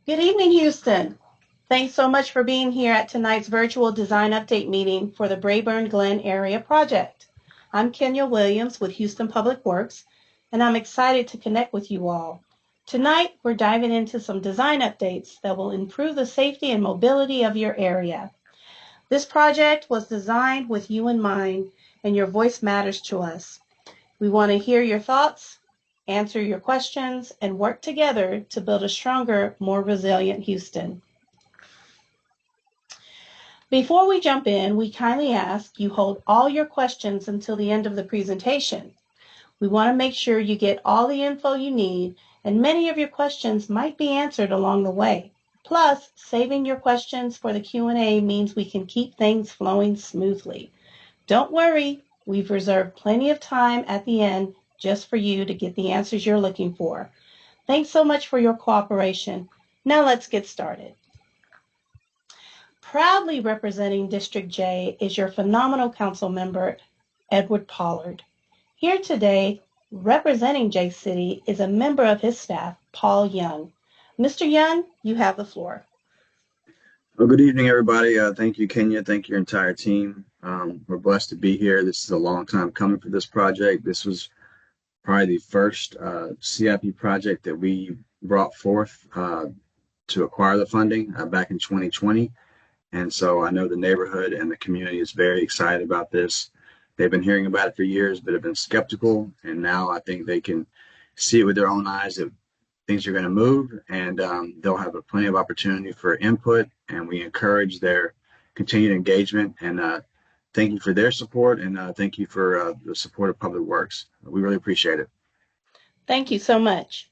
Good evening, Houston. Thanks so much for being here at tonight's virtual design update meeting for the Braeburn Glen Area Project. I'm Kenya Williams with Houston Public Works, and I'm excited to connect with you all. Tonight, we're diving into some design updates that will improve the safety and mobility of your area. This project was designed with you in mind, and your voice matters to us. We want to hear your thoughts, answer your questions, and work together to build a stronger, more resilient Houston. Before we jump in, we kindly ask you hold all your questions until the end of the presentation. We want to make sure you get all the info you need, and many of your questions might be answered along the way. Plus, saving your questions for the Q&A means we can keep things flowing smoothly. Don't worry, we've reserved plenty of time at the end just for you to get the answers you're looking for. Thanks so much for your cooperation. Now let's get started. Proudly representing District J is your phenomenal council member, Edward Pollard. Here today, representing J City, is a member of his staff, Paul Young. Mr. Young, you have the floor. Well, good evening, everybody. Thank you, Kenya. Thank your entire team. We're blessed to be here. This is a long time coming for this project. This was probably the first CIP project that we brought forth to acquire the funding back in 2020. And so I know the neighborhood and the community is very excited about this. They've been hearing about it for years, but have been skeptical. And now I think they can see it with their own eyes that things are going to move, and they'll have plenty of opportunity for input, and we encourage their continued engagement. And thank you for their support, and thank you for the support of Public Works. We really appreciate it. Thank you so much.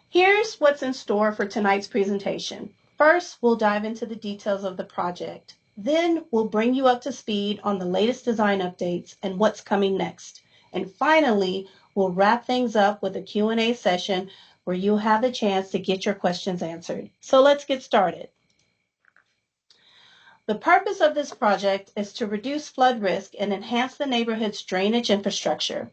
Here's what's in store for tonight's presentation. First, we'll dive into the details of the project. Then we'll bring you up to speed on the latest design updates and what's coming next. And finally, we'll wrap things up with a Q&A session where you'll have the chance to get your questions answered. So let's get started. The purpose of this project is to reduce flood risk and enhance the neighborhood's drainage infrastructure.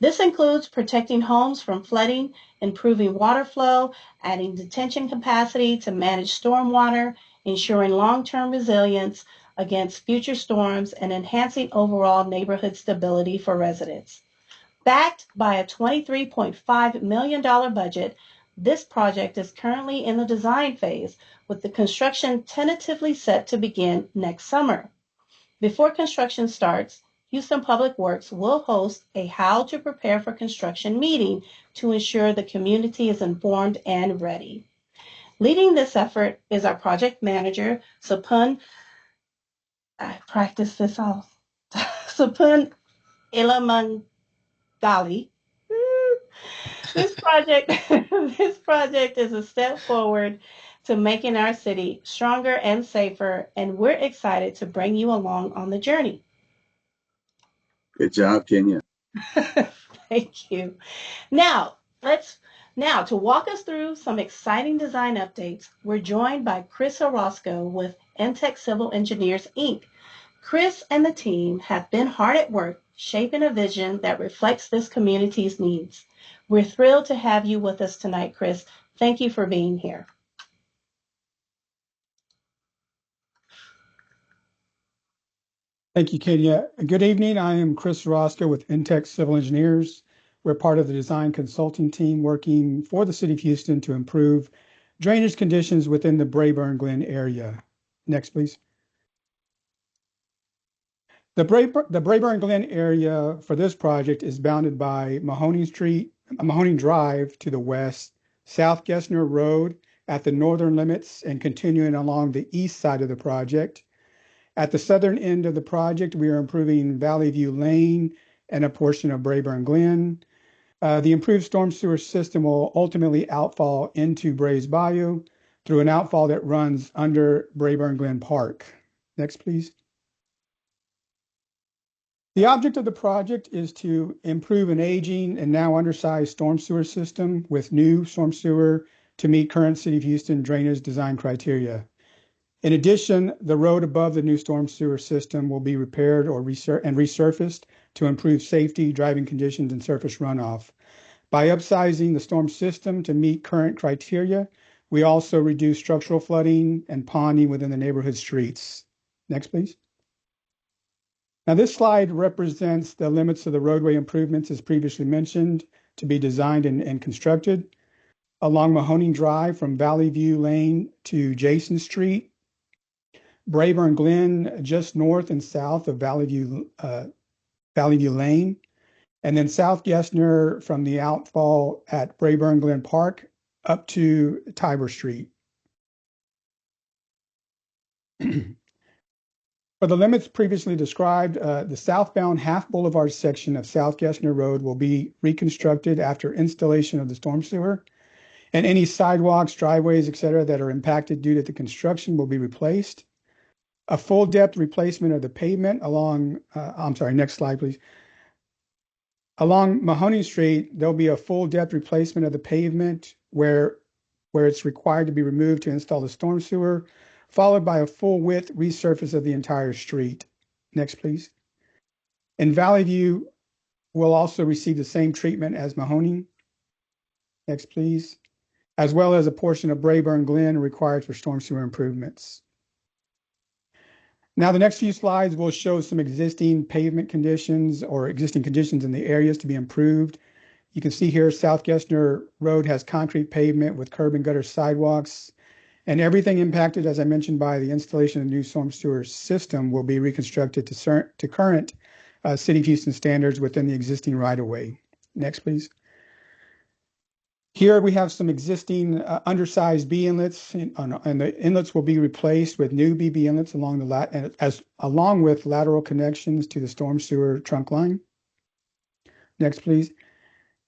This includes protecting homes from flooding, improving water flow, adding detention capacity to manage stormwater, ensuring long-term resilience against future storms, and enhancing overall neighborhood stability for residents. Backed by a $23.5 million budget, this project is currently in the design phase, with the construction tentatively set to begin next summer. Before construction starts, Houston Public Works will host a How to Prepare for Construction meeting to ensure the community is informed and ready. Leading this effort is our project manager, Sapun, I practiced this off, Sapun Ilamangali. This project is a step forward to making our city stronger and safer, and we're excited to bring you along on the journey. Good job, Kenya. Thank you. Now, to walk us through some exciting design updates, we're joined by Chris Orozco with Intech Civil Engineers, Inc. Chris and the team have been hard at work shaping a vision that reflects this community's needs. We're thrilled to have you with us tonight, Chris. Thank you for being here. Thank you, Kenya. Good evening. I am Chris Roscoe with Intech Civil Engineers. We're part of the design consulting team working for the City of Houston to improve drainage conditions within the Braeburn Glen area. Next, please. The Braeburn Glen area for this project is bounded by Mahoney Drive to the west, South Gessner Road at the northern limits, and continuing along the east side of the project. At the southern end of the project, we are improving Valley View Lane and a portion of Braeburn Glen. The improved storm sewer system will ultimately outfall into Brays Bayou through an outfall that runs under Braeburn Glen Park. Next, please. The object of the project is to improve an aging and now undersized storm sewer system with new storm sewer to meet current City of Houston drainage design criteria. In addition, the road above the new storm sewer system will be repaired or resurfaced to improve safety, driving conditions, and surface runoff. By upsizing the storm system to meet current criteria, we also reduce structural flooding and ponding within the neighborhood streets. Next, please. Now, this slide represents the limits of the roadway improvements, as previously mentioned, to be designed and constructed along Mahoning Drive from Valley View Lane to Jason Street, Braeburn Glen just north and south of Valley View Lane, and then South Gessner from the outfall at Braeburn Glen Park up to Tiber Street. For the limits previously described, the southbound half boulevard section of South Gessner Road will be reconstructed after installation of the storm sewer, and any sidewalks, driveways, etc., that are impacted due to the construction will be replaced. A full depth replacement of the pavement along, next slide, please. Along Mahoning Street, there'll be a full depth replacement of the pavement where it's required to be removed to install the storm sewer, followed by a full width resurface of the entire street. Next, please. In Valley View, we'll also receive the same treatment as Mahoning. Next, please. As well as a portion of Braeburn Glen required for storm sewer improvements. Now, the next few slides will show some existing pavement conditions or existing conditions in the areas to be improved. You can see here South Gessner Road has concrete pavement with curb and gutter sidewalks, and everything impacted, as I mentioned, by the installation of the new storm sewer system will be reconstructed to current City of Houston standards within the existing right-of-way. Next, please. Here we have some existing undersized B inlets, and the inlets will be replaced with new BB inlets along with lateral connections to the storm sewer trunk line. Next, please.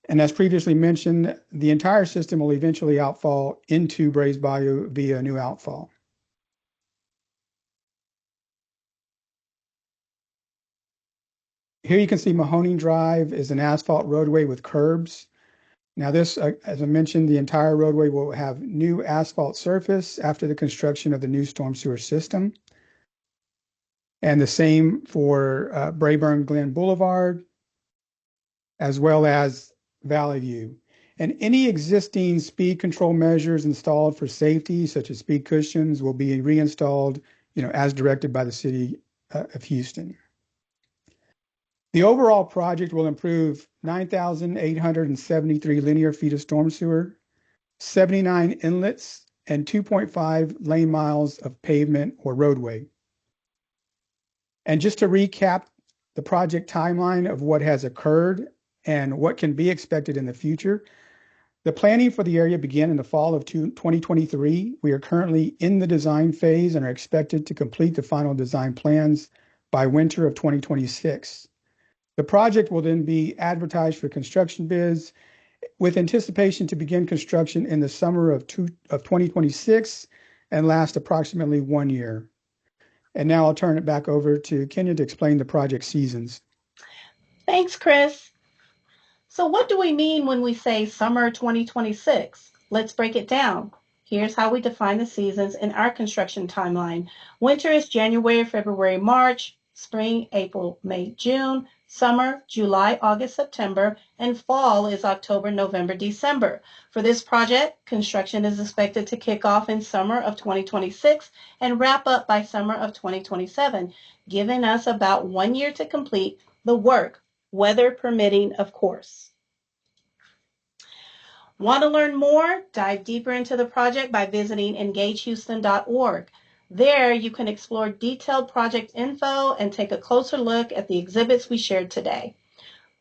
And as previously mentioned, the entire system will eventually outfall into Brays Bayou via a new outfall. Here you can see Mahoning Drive is an asphalt roadway with curbs. Now this, as I mentioned, the entire roadway will have new asphalt surface after the construction of the new storm sewer system. And the same for Braeburn Glen Boulevard, as well as Valley View. And any existing speed control measures installed for safety, such as speed cushions, will be reinstalled, as directed by the City of Houston. The overall project will improve 9,873 linear feet of storm sewer, 79 inlets, and 2.5 lane miles of pavement or roadway. And just to recap the project timeline of what has occurred and what can be expected in the future, the planning for the area began in the fall of 2023. We are currently in the design phase and are expected to complete the final design plans by winter of 2026. The project will then be advertised for construction bids with anticipation to begin construction in the summer of 2026 and last approximately 1 year. And now I'll turn it back over to Kenya to explain the project seasons. Thanks, Chris. So what do we mean when we say summer 2026? Let's break it down. Here's how we define the seasons in our construction timeline. Winter is January, February, March. Spring, April, May, June. Summer, July, August, September. And fall is October, November, December. For this project, construction is expected to kick off in summer of 2026 and wrap up by summer of 2027, giving us about 1 year to complete the work, weather permitting, of course. Want to learn more? Dive deeper into the project by visiting engagehouston.org. There, you can explore detailed project info and take a closer look at the exhibits we shared today.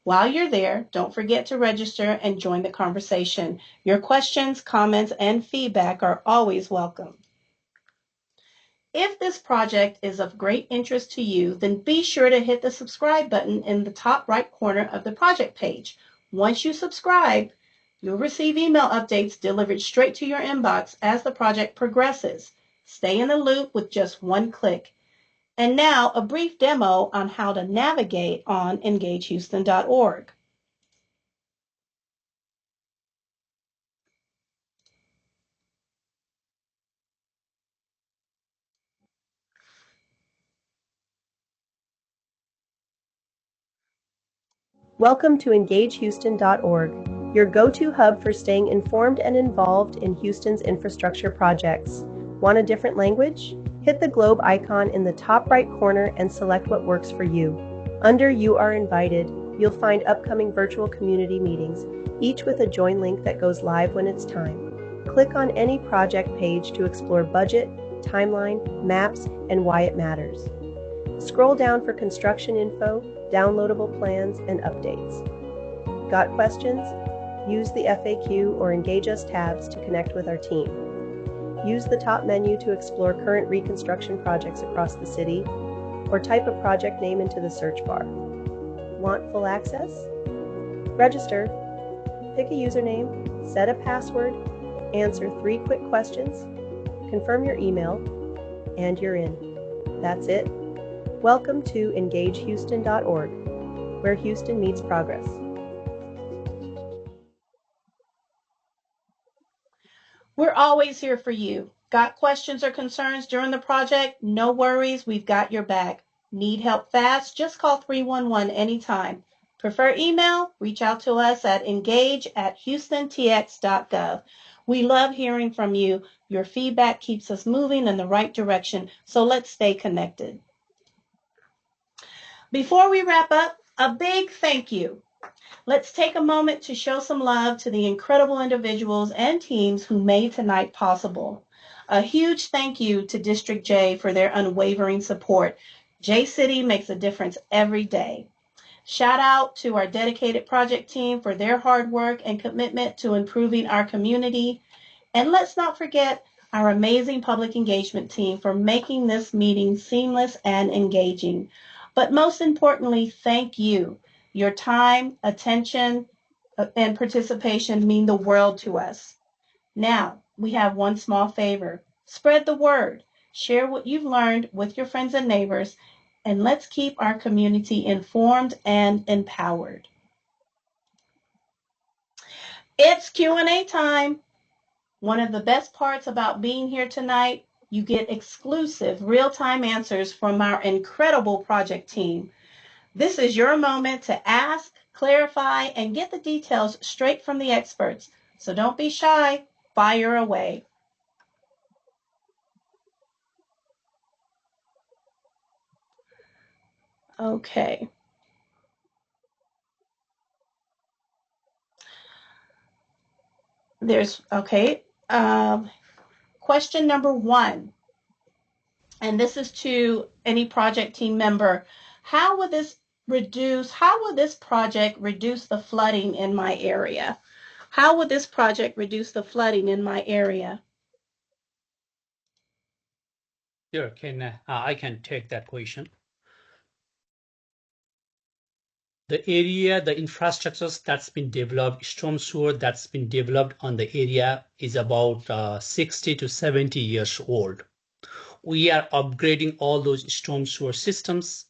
While you're there, don't forget to register and join the conversation. Your questions, comments, and feedback are always welcome. If this project is of great interest to you, then be sure to hit the subscribe button in the top right corner of the project page. Once you subscribe, you'll receive email updates delivered straight to your inbox as the project progresses. Stay in the loop with just one click. And now a brief demo on how to navigate on engagehouston.org. Welcome to EngageHouston.org, your go-to hub for staying informed and involved in Houston's infrastructure projects. Want a different language? Hit the globe icon in the top right corner and select what works for you. Under You Are Invited, you'll find upcoming virtual community meetings, each with a join link that goes live when it's time. Click on any project page to explore budget, timeline, maps, and why it matters. Scroll down for construction info, downloadable plans, and updates. Got questions? Use the FAQ or Engage Us tabs to connect with our team. Use the top menu to explore current reconstruction projects across the city, or type a project name into the search bar. Want full access? Register, pick a username, set a password, answer 3 quick questions, confirm your email, and you're in. That's it. Welcome to EngageHouston.org, where Houston meets progress. We're always here for you. Got questions or concerns during the project? No worries, we've got your back. Need help fast? Just call 311 anytime. Prefer email? Reach out to us at engage@houstontx.gov. We love hearing from you. Your feedback keeps us moving in the right direction, so let's stay connected. Before we wrap up, a big thank you. Let's take a moment to show some love to the incredible individuals and teams who made tonight possible. A huge thank you to District J for their unwavering support. J-City makes a difference every day. Shout out to our dedicated project team for their hard work and commitment to improving our community. And let's not forget our amazing public engagement team for making this meeting seamless and engaging. But most importantly, thank you. Your time, attention, and participation mean the world to us. Now, we have one small favor. Spread the word. Share what you've learned with your friends and neighbors, and let's keep our community informed and empowered. It's Q&A time. One of the best parts about being here tonight, you get exclusive real-time answers from our incredible project team. This is your moment to ask, clarify, and get the details straight from the experts. So don't be shy, fire away. Okay. Question number 1, and this is to any project team member. How will this project reduce the flooding in my area? How would this project reduce the flooding in my area? Sure, I can take that question. The area, the infrastructures that's been developed, storm sewer that's been developed on the area is about 60 to 70 years old. We are upgrading all those storm sewer systems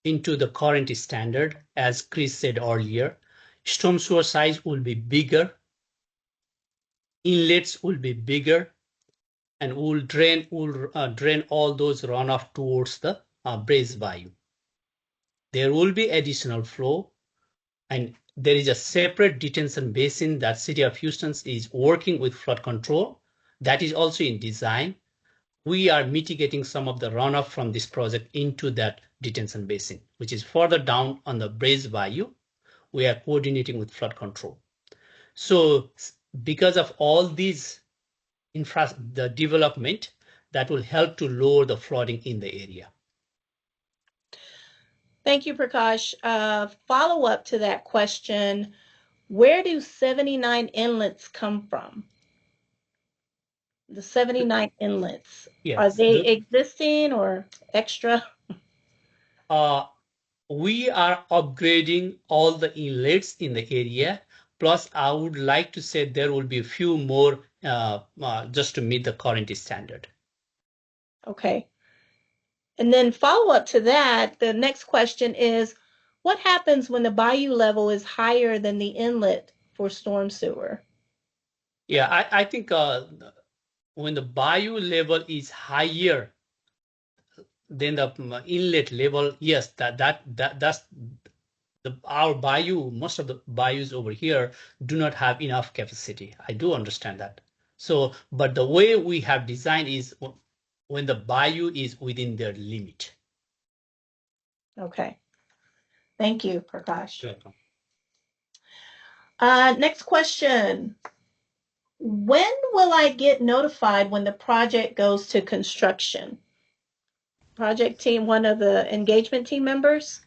into the current standard. As Chris said earlier, storm sewer size will be bigger, inlets will be bigger, and will drain all those runoff towards the Brays Bayou. There will be additional flow, and there is a separate detention basin that City of Houston is working with flood control. That is also in design. We are mitigating some of the runoff from this project into that detention basin, which is further down on the Brays Bayou. We are coordinating with flood control. So because of all these the development, that will help to lower the flooding in the area. Thank you, Prakash. Follow up to that question, where do 79 inlets come from? The 79 inlets, Yes. are they existing or extra? We are upgrading all the inlets in the area. Plus, I would like to say there will be a few more just to meet the current standard. Okay. And then follow up to that, the next question is, what happens when the bayou level is higher than the inlet for storm sewer? Yeah, I think when the bayou level is higher than the inlet level, yes, that's our bayou, most of the bayous over here do not have enough capacity. I do understand that. So, but the way we have designed is when the bayou is within their limit. Okay. Thank you, Prakash. You're welcome. Next question. When will I get notified when the project goes to construction? Project team, one of the engagement team members?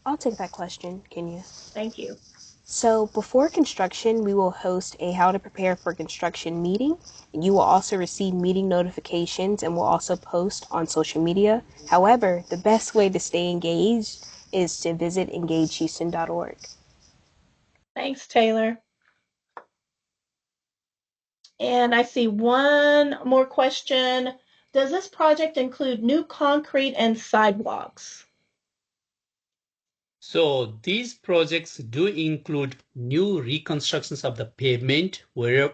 I'll take that question, Kenya. Thank you. So before construction, we will host a how to prepare for construction meeting. You will also receive meeting notifications and will also post on social media. However, the best way to stay engaged is to visit engagehouston.org. Thanks, Taylor. And I see one more question. Does this project include new concrete and sidewalks? So these projects do include new reconstructions of the pavement, where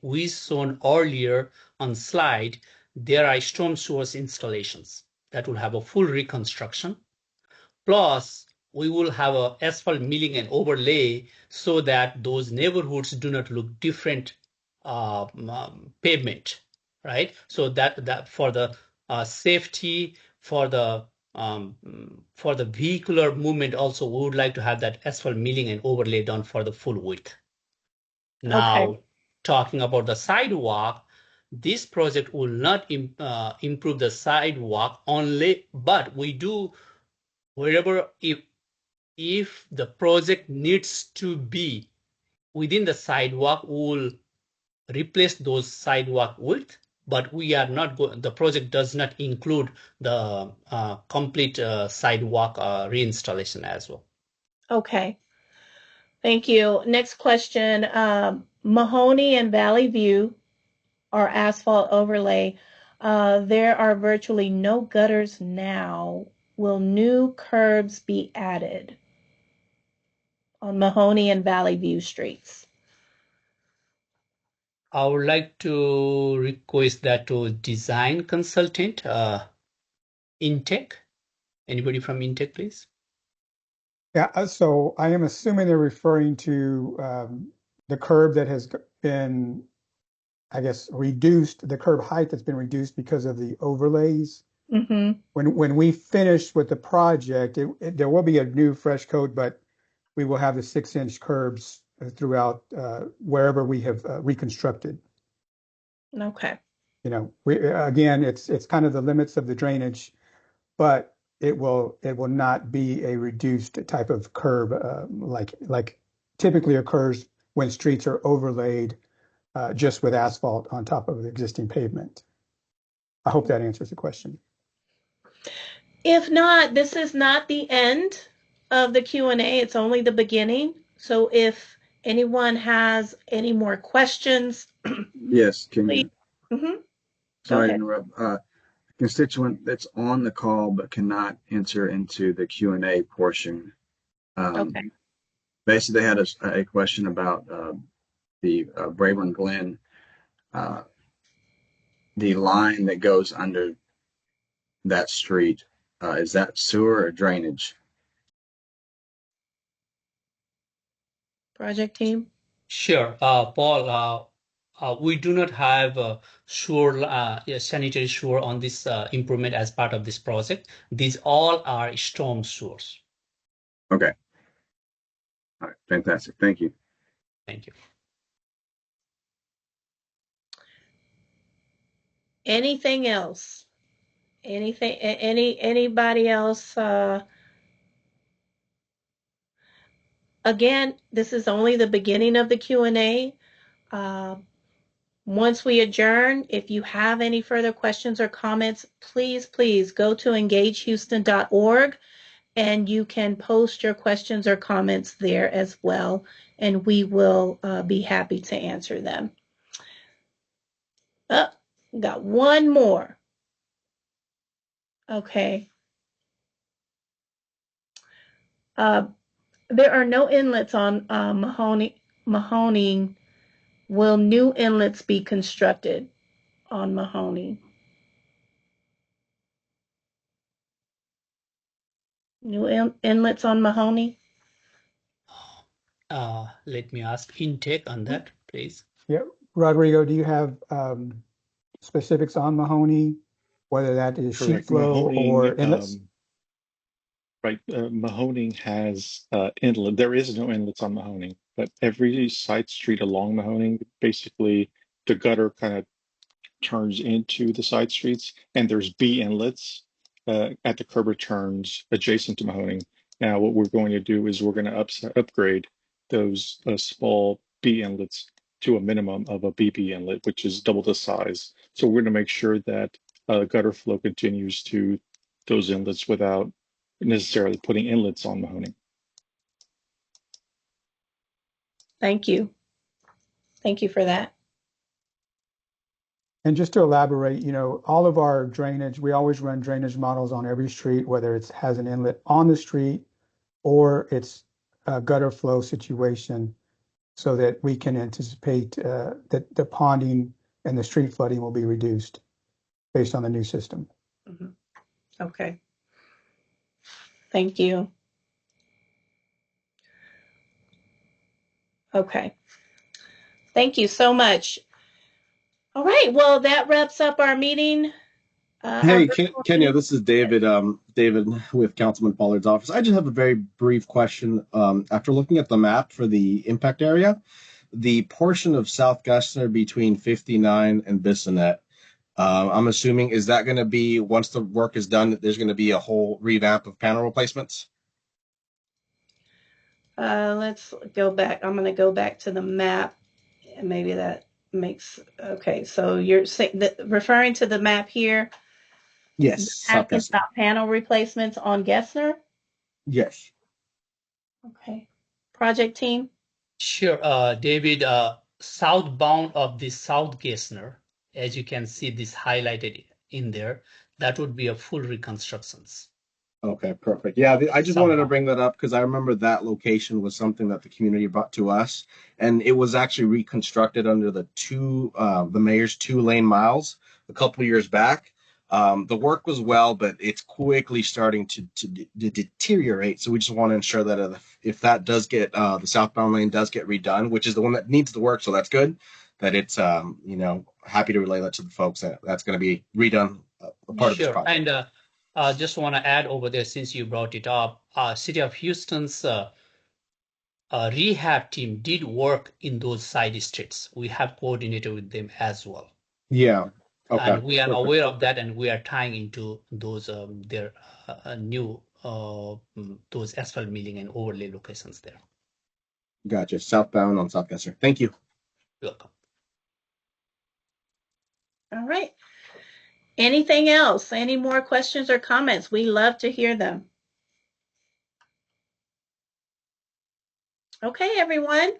we shown earlier on slide, there are storm sewers installations that will have a full reconstruction. Plus, we will have a asphalt milling and overlay so that those neighborhoods do not look different pavement, right? So that for the safety, for the vehicular movement also, we would like to have that asphalt milling and overlay done for the full width. Now, Okay. talking about the sidewalk, this project will not improve the sidewalk only, but we do wherever if the project needs to be within the sidewalk, we will replace those sidewalk width, but we are not going. The project does not include the complete sidewalk reinstallation as well. Okay. Thank you. Next question. Mahoney and Valley View or asphalt overlay. There are virtually no gutters now. Will new curbs be added on Mahoney and Valley View streets? I would like to request that to design consultant, Intech. Anybody from Intech, please? Yeah, so I am assuming they're referring to the curb that has been, I guess, reduced, the curb height that's been reduced because of the overlays. Mm-hmm. When we finish with the project, there will be a new fresh coat, but we will have the 6-inch curbs throughout wherever we have reconstructed. Okay. You know, again, it's kind of the limits of the drainage, but it will not be a reduced type of curb like typically occurs when streets are overlaid just with asphalt on top of the existing pavement. I hope that answers the question. If not, this is not the end of the Q&A. It's only the beginning. So if anyone has any more questions, Yes, please. Kenya. Mm-hmm. Go Sorry to ahead. interrupt. Constituent that's on the call but cannot enter into the Q&A portion. Okay. Basically, they had a question about the Braeburn Glen, the line that goes under that street. Is that sewer or drainage? Project team. Sure, Paul. We do not have sanitary sewer on this improvement as part of this project. These all are storm sewers. Okay. All right. Fantastic. Thank you. Thank you. Anything else? Anybody else? Again, this is only the beginning of the Q&A. Once we adjourn, if you have any further questions or comments, please go to engagehouston.org and you can post your questions or comments there as well, and we will be happy to answer them. Oh, got one more. Okay. There are no inlets on Mahoning. Will new inlets be constructed on Mahoning? New inlets on Mahoney? Let me ask intake on that, please. Yeah, Rodrigo, do you have specifics on Mahoney, whether that is sheet Correct. flow or inlets? Right. Mahoning has inlet. There is no inlets on Mahoning, but every side street along Mahoning, basically the gutter kind of turns into the side streets, and there's B inlets at the curb returns adjacent to Mahoning. Now, what we're going to do is we're going to upgrade those small B inlets to a minimum of a BB inlet, which is double the size. So we're going to make sure that gutter flow continues to those inlets without necessarily putting inlets on Mahoning. Thank you. Thank you for that. And just to elaborate, all of our drainage, we always run drainage models on every street, whether it has an inlet on the street or it's a gutter flow situation, so that we can anticipate that the ponding and the street flooding will be reduced based on the new system. Mm-hmm. Okay. Thank you. Okay. Thank you so much. All right. Well, that wraps up our meeting. Hey, Kenya, this is David. David with Councilman Pollard's office. I just have a very brief question. After looking at the map for the impact area, the portion of South Gessner between 59 and Bissonnet, I'm assuming, is that going to be, once the work is done, there's going to be a whole revamp of panel replacements? Let's go back. I'm going to go back to the map, and maybe that makes okay. So you're referring to the map here? Yes, South Asking Gessner. about panel replacements on Gessner? Yes. Okay. Project team? Sure, David, southbound of the South Gessner, as you can see this highlighted in there, that would be a full reconstructions. Okay, perfect. Yeah, I just wanted to bring that up because I remember that location was something that the community brought to us, and it was actually reconstructed under the mayor's 2-lane miles a couple of years back. The work was well, but it's quickly starting to deteriorate. So we just want to ensure that if that does get the southbound lane does get redone, which is the one that needs the work, so that's good. That it's happy to relay that to the folks that that's going to be redone a part of this project. And just want to add over there, since you brought it up, City of Houston's rehab team did work in those side streets. We have coordinated with them as well. Yeah. Okay. And we are aware of that, and we are tying into those their new those asphalt milling and overlay locations there. Gotcha. Southbound on South Gessner. Thank you. Welcome. All right. Anything else? Any more questions or comments? We love to hear them. Okay, everyone.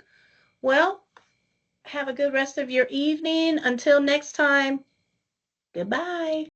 Well, have a good rest of your evening. Until next time, goodbye.